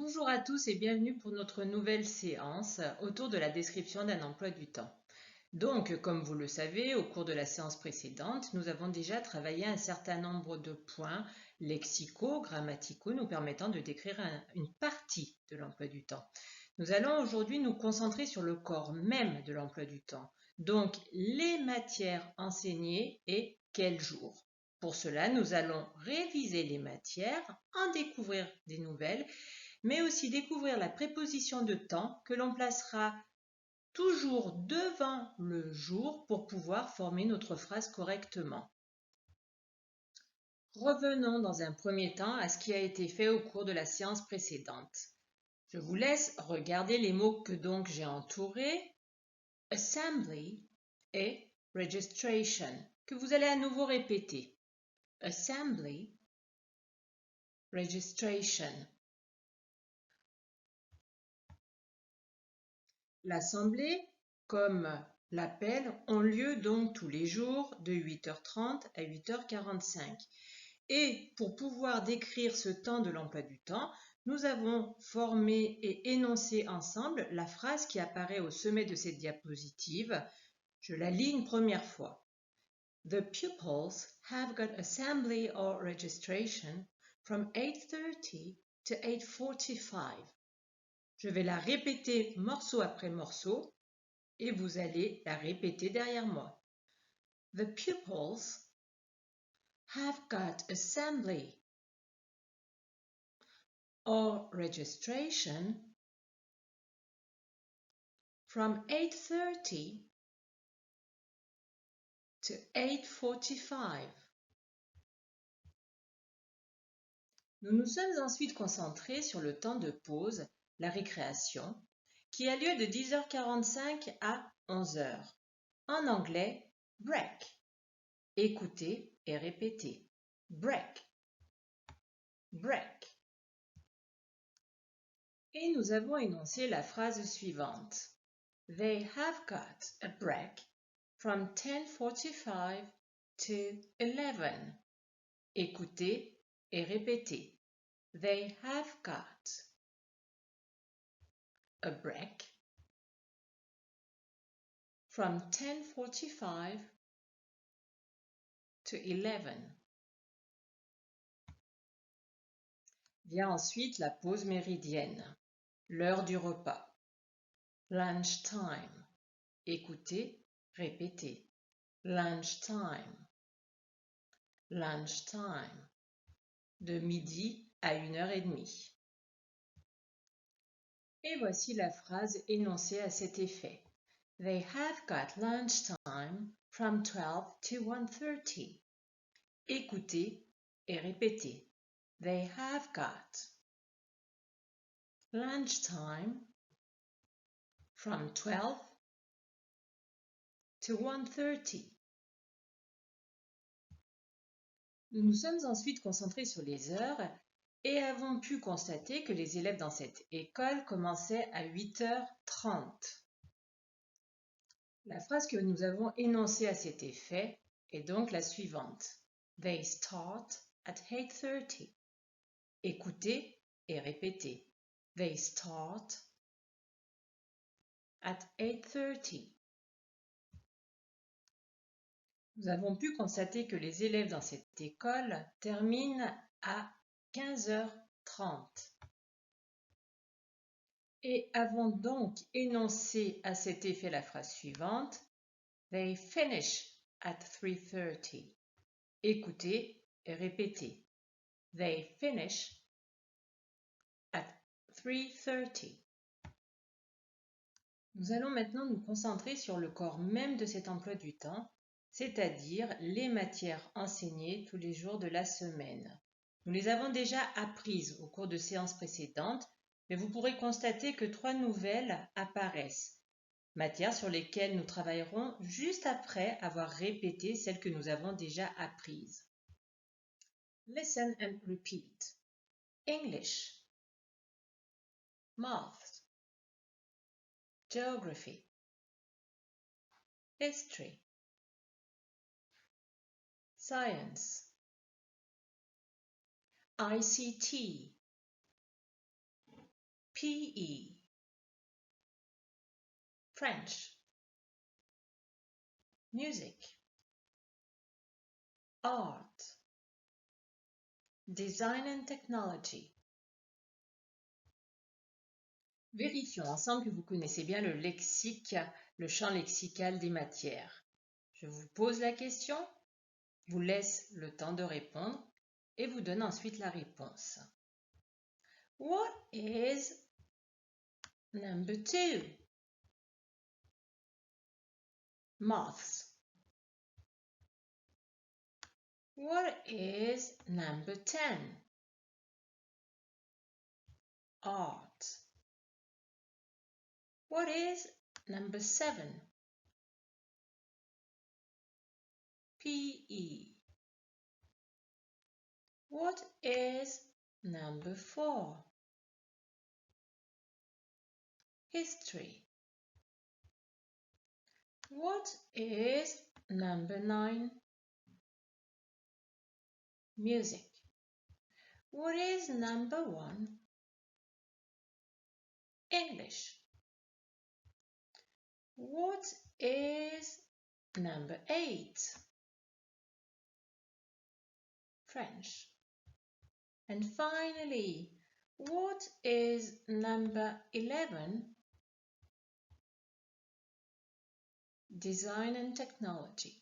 Bonjour à tous et bienvenue pour notre nouvelle séance autour de la description d'un emploi du temps. Donc, comme vous le savez, au cours de la séance précédente, nous avons déjà travaillé un certain nombre de points lexicaux, grammaticaux, nous permettant de décrire une partie de l'emploi du temps. Nous allons aujourd'hui nous concentrer sur le corps même de l'emploi du temps, donc les matières enseignées et quel jour. Pour cela, nous allons réviser les matières, en découvrir des nouvelles, mais aussi découvrir la préposition de temps que l'on placera toujours devant le jour pour pouvoir former notre phrase correctement. Revenons dans un premier temps à ce qui a été fait au cours de la séance précédente. Je vous laisse regarder les mots que donc j'ai entourés, assembly et registration, que vous allez à nouveau répéter. Assembly, registration. L'assemblée, comme l'appel, ont lieu donc tous les jours de 8h30 à 8h45. Et pour pouvoir décrire ce temps de l'emploi du temps, nous avons formé et énoncé ensemble la phrase qui apparaît au sommet de cette diapositive. Je la lis une première fois. The pupils have got assembly or registration from 8:30 to 8:45. Je vais la répéter morceau après morceau et vous allez la répéter derrière moi. The pupils have got assembly or registration from 8:30 to 8:45. Nous nous sommes ensuite concentrés sur le temps de pause, la récréation, qui a lieu de 10h45 à 11h. En anglais, break. Écoutez et répétez. Break. Break. Et nous avons énoncé la phrase suivante. They have got a break from 10:45 to 11. Écoutez et répétez. They have got a break from 10:45 to 11. Vient ensuite la pause méridienne, l'heure du repas. Lunch time. Écoutez, répétez. Lunch time. Lunch time. De midi à 1h30. Et voici la phrase énoncée à cet effet. They have got lunch time from 12 to 1:30. Écoutez et répétez. They have got lunch time from 12 to 1:30. Nous nous sommes ensuite concentrés sur les heures et avons pu constater que les élèves dans cette école commençaient à 8h30. La phrase que nous avons énoncée à cet effet est donc la suivante. They start at 8:30. Écoutez et répétez. They start at 8:30. Nous avons pu constater que les élèves dans cette école terminent à 15h30. Et avons donc énoncé à cet effet la phrase suivante. They finish at 3:30. Écoutez et répétez. They finish at 3:30. Nous allons maintenant nous concentrer sur le corps même de cet emploi du temps, c'est-à-dire les matières enseignées tous les jours de la semaine. Nous les avons déjà apprises au cours de séances précédentes, mais vous pourrez constater que 3 nouvelles apparaissent, matières sur lesquelles nous travaillerons juste après avoir répété celles que nous avons déjà apprises. Listen and repeat. English, Math, Geography, History, Science, ICT, PE. French. Music. Art. Design and technology. Vérifions ensemble que vous connaissez bien le lexique, le champ lexical des matières. Je vous pose la question, vous laisse le temps de répondre et vous donne ensuite la réponse. What is number 2? Maths. What is number 10? Art. What is number 7? PE. What is number 4? History. What is number 9? Music. What is number 1? English. What is number 8? French. And finally, what is number 11? Design and technology.